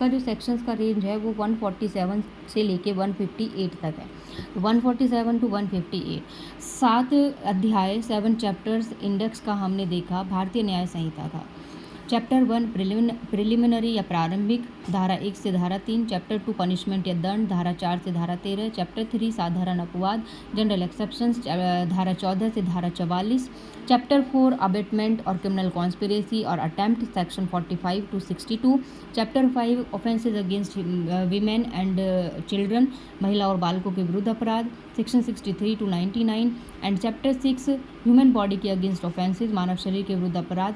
का जो सेक्शंस का रेंज है वो 147 से लेके 158 तक है। 147 टू 158 7 अध्याय 7 चैप्टर्स इंडेक्स का हमने देखा भारतीय न्याय संहिता का। चैप्टर 1 प्रिलिमिनरी या प्रारंभिक धारा 1 से धारा 3, चैप्टर 2 पनिशमेंट या दंड धारा 4 से धारा 13, चैप्टर 3 साधारण अपवाद जनरल एक्सेप्शंस धारा 14 से धारा 44, चैप्टर 4 अबेटमेंट और क्रिमिनल कॉन्स्पिरेसी और attempt section 45 to 62, chapter 5 offences against women and children महिला और बालकों के विरुद्ध अपराध section 63 to 99 and chapter 6 human body के अगेंस्ट ऑफेंसेज मानव शरीर के विरुद्ध अपराध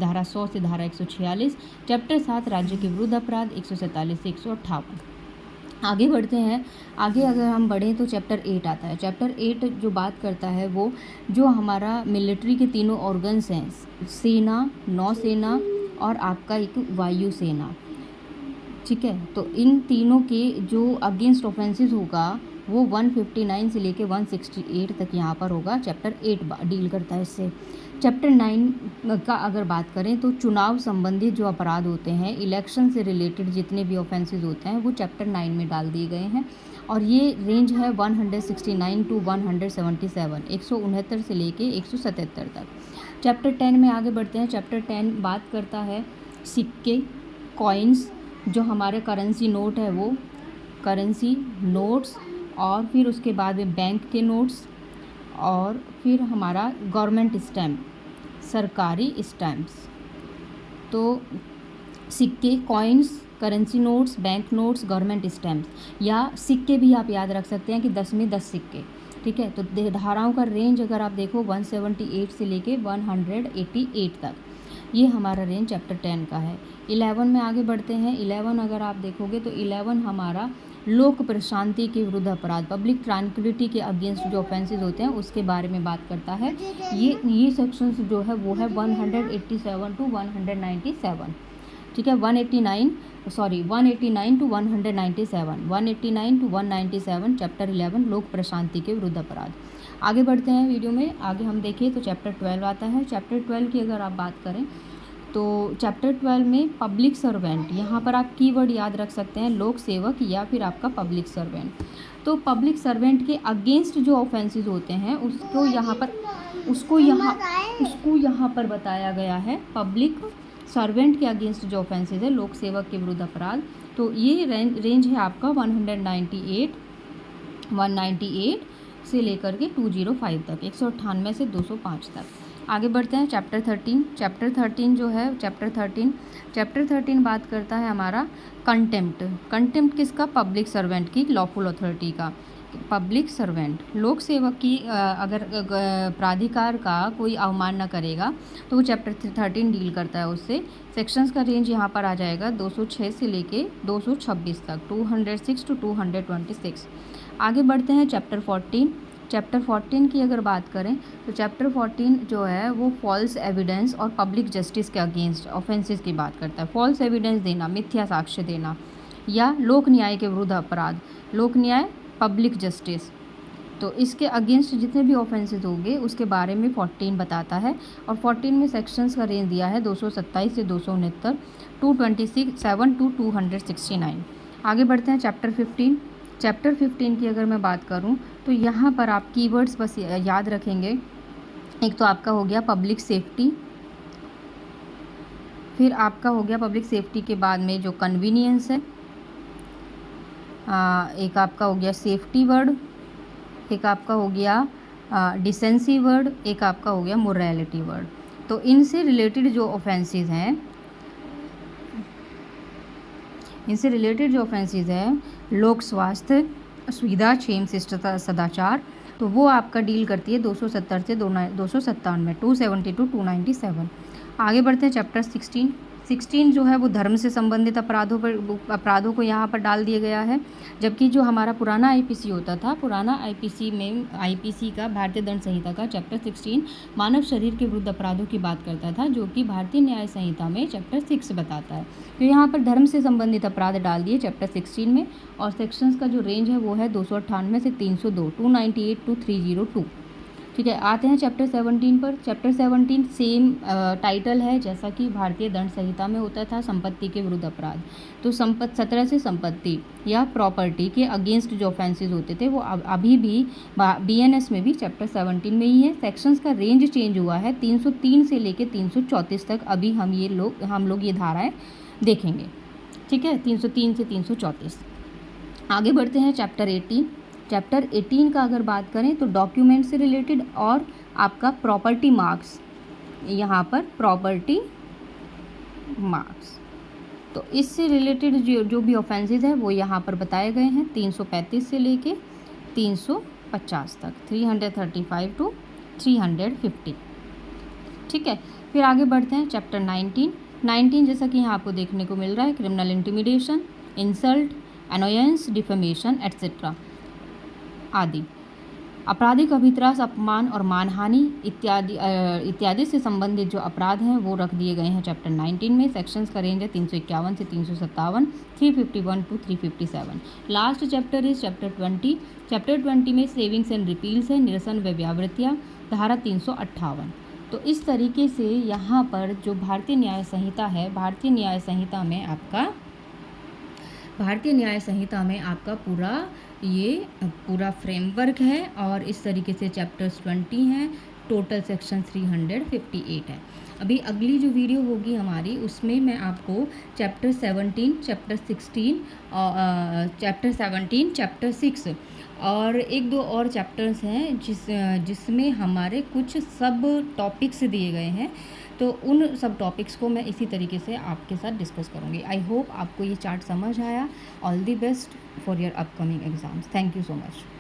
धारा 100 से धारा 146, चैप्टर 7 राज्य के विरुद्ध अपराध 147 से 158। आगे बढ़ते हैं। आगे अगर हम बढ़ें तो चैप्टर 8 आता है। चैप्टर 8 जो बात करता है वो जो हमारा मिलिट्री के तीनों ऑर्गन्स हैं, सेना, नौसेना और आपका एक वायु सेना, ठीक है। तो इन तीनों के जो अगेंस्ट ऑफेंसेस होगा वो 159 से लेके 168 तक यहाँ पर होगा। चैप्टर 8 डील करता है इससे। चैप्टर 9 का अगर बात करें तो चुनाव संबंधित जो अपराध होते हैं, इलेक्शन से रिलेटेड जितने भी ऑफेंसेस होते हैं वो चैप्टर 9 में डाल दिए गए हैं और ये रेंज है 169 टू 177, 169 से लेके 177 तक। चैप्टर 10 में आगे बढ़ते हैं। चैप्टर 10 बात करता है सिक्के, कॉइन्स, जो हमारे करेंसी नोट है वो करेंसी नोट्स, और फिर उसके बाद में बैंक के नोट्स, और फिर हमारा गवर्नमेंट स्टैम्प, सरकारी स्टैम्प्स। तो सिक्के, coins, currency notes, bank notes, government stamps, या सिक्के भी आप याद रख सकते हैं कि 10 में 10 सिक्के, ठीक है। तो धाराओं का रेंज अगर आप देखो 178 से लेके 188 तक, ये हमारा रेंज चैप्टर 10 का है। 11 में आगे बढ़ते हैं। 11 अगर आप देखोगे तो 11 हमारा लोक प्रशांति के विरुद्ध अपराध, पब्लिक ट्रैंक्विलिटी के अगेंस्ट जो ऑफेंसेस होते हैं उसके बारे में बात करता है। ये सेक्शंस जो है वो है 187 टू 197, ठीक है। 189 टू 197, 189 टू 197 चैप्टर 11 लोक प्रशांति के विरुद्ध अपराध। आगे बढ़ते हैं वीडियो में। आगे हम देखें तो चैप्टर 12 आता है। चैप्टर 12 की अगर आप बात करें तो चैप्टर 12 में पब्लिक सर्वेंट, यहाँ पर आप कीवर्ड याद रख सकते हैं, लोक सेवक या फिर आपका पब्लिक सर्वेंट। तो पब्लिक सर्वेंट के अगेंस्ट जो ऑफेंसेस होते हैं उसको यहाँ पर बताया गया है। पब्लिक सर्वेंट के अगेंस्ट जो ऑफेंसेस है, लोक सेवक के विरुद्ध अपराध, तो ये रेंज है आपका 198 से लेकर के 205 तक, 198 से 205 तक। आगे बढ़ते हैं। चैप्टर 13। चैप्टर 13 जो है चैप्टर 13 बात करता है हमारा कंटेम्प्ट किसका? पब्लिक सर्वेंट की, लॉफुल अथॉरिटी का। पब्लिक सर्वेंट, लोक सेवक की अगर प्राधिकार का कोई अवमानना करेगा तो वो चैप्टर 13 डील करता है उससे। सेक्शंस का रेंज यहाँ पर आ जाएगा 206 से लेके 226 तक, 206 टू 226। आगे बढ़ते हैं। चैप्टर 14 की अगर बात करें तो चैप्टर 14 जो है वो फॉल्स एविडेंस और पब्लिक जस्टिस के अगेंस्ट ऑफेंसेस की बात करता है। फॉल्स एविडेंस देना, मिथ्या साक्ष्य देना, या लोक न्याय के विरुद्ध अपराध, लोक न्याय, पब्लिक जस्टिस, तो इसके अगेंस्ट जितने भी ऑफेंसेस होंगे उसके बारे में 14 बताता है। और 14 में सेक्शंस का रेंज दिया है 227 से 269, 227 टू 269। आगे बढ़ते हैं। चैप्टर 15 की अगर मैं बात करूं तो यहाँ पर आप कीवर्ड्स बस याद रखेंगे। एक तो आपका हो गया पब्लिक सेफ्टी, फिर आपका हो गया पब्लिक सेफ्टी के बाद में जो कन्वीनियंस है, एक आपका हो गया सेफ्टी वर्ड, एक आपका हो गया डिसेंसी वर्ड, एक आपका हो गया मोरालिटी वर्ड। तो इनसे रिलेटेड जो ऑफेंसेस हैं, लोक स्वास्थ्य, सुविधा, क्षेम, शिष्टता, सदाचार, तो वो आपका डील करती है 270 से 297, 270 टू 297। आगे बढ़ते हैं। चैप्टर 16 जो है वो धर्म से संबंधित अपराधों को यहाँ पर डाल दिया गया है। जबकि जो हमारा पुराना आईपीसी होता था, पुराना आईपीसी का भारतीय दंड संहिता का चैप्टर 16 मानव शरीर के विरुद्ध अपराधों की बात करता था, जो कि भारतीय न्याय संहिता में चैप्टर 6 बताता है। तो यहाँ पर धर्म से संबंधित अपराध डाल दिए चैप्टर 16 में। और सेक्शंस का जो रेंज है वो है 298 से 302, 298 टू 302, ठीक है, आते हैं चैप्टर 17 पर। चैप्टर 17 सेम टाइटल है जैसा कि भारतीय दंड संहिता में होता था, संपत्ति के विरुद्ध अपराध। तो 17 से संपत्ति या प्रॉपर्टी के अगेंस्ट जो ऑफेंसेस होते थे वो अभी भी BNS में भी चैप्टर 17 में ही है। सेक्शंस का रेंज चेंज हुआ है 303 से लेके 334 तक। अभी हम लोग ये धाराएं देखेंगे, ठीक है, 303 से 334। आगे बढ़ते हैं चैप्टर 18। चैप्टर 18 का अगर बात करें तो डॉक्यूमेंट से रिलेटेड और आपका प्रॉपर्टी मार्क्स, यहाँ पर प्रॉपर्टी मार्क्स, तो इससे रिलेटेड जो भी ऑफेंसेस है वो यहाँ पर बताए गए हैं 335 से लेके 350 तक, 335 टू 350, ठीक है। फिर आगे बढ़ते हैं चैप्टर 19 जैसा कि यहाँ आपको देखने को मिल रहा है, criminal intimidation, insult, annoyance, defamation etcetera आदि। आपराधिक अभित्रास, अपमान और मानहानि इत्यादि से संबंधित जो अपराध हैं वो रख दिए गए हैं चैप्टर 19 में। सेक्शंस का रेंज है 351 से 357, 351 to 357। Last chapter is chapter 20। Chapter 20 में सेविंग्स एंड रिपील्स है, निरसन व व्यावृत्तियाँ, धारा 358। तो इस तरीके से यहाँ पर जो भारतीय न्याय संहिता है, भारतीय न्याय संहिता में आपका पूरा फ्रेमवर्क है और इस तरीके से चैप्टर्स 20 हैं, टोटल सेक्शन 358 है। अभी अगली जो वीडियो होगी हमारी उसमें मैं आपको चैप्टर 17, चैप्टर 16 और चैप्टर 17, चैप्टर 6 और एक दो और चैप्टर्स हैं जिसमें हमारे कुछ सब टॉपिक्स दिए गए हैं, तो उन सब टॉपिक्स को मैं इसी तरीके से आपके साथ डिस्कस करूँगी। आई होप आपको ये चार्ट समझ आया। All the best for your upcoming exams. Thank you so much.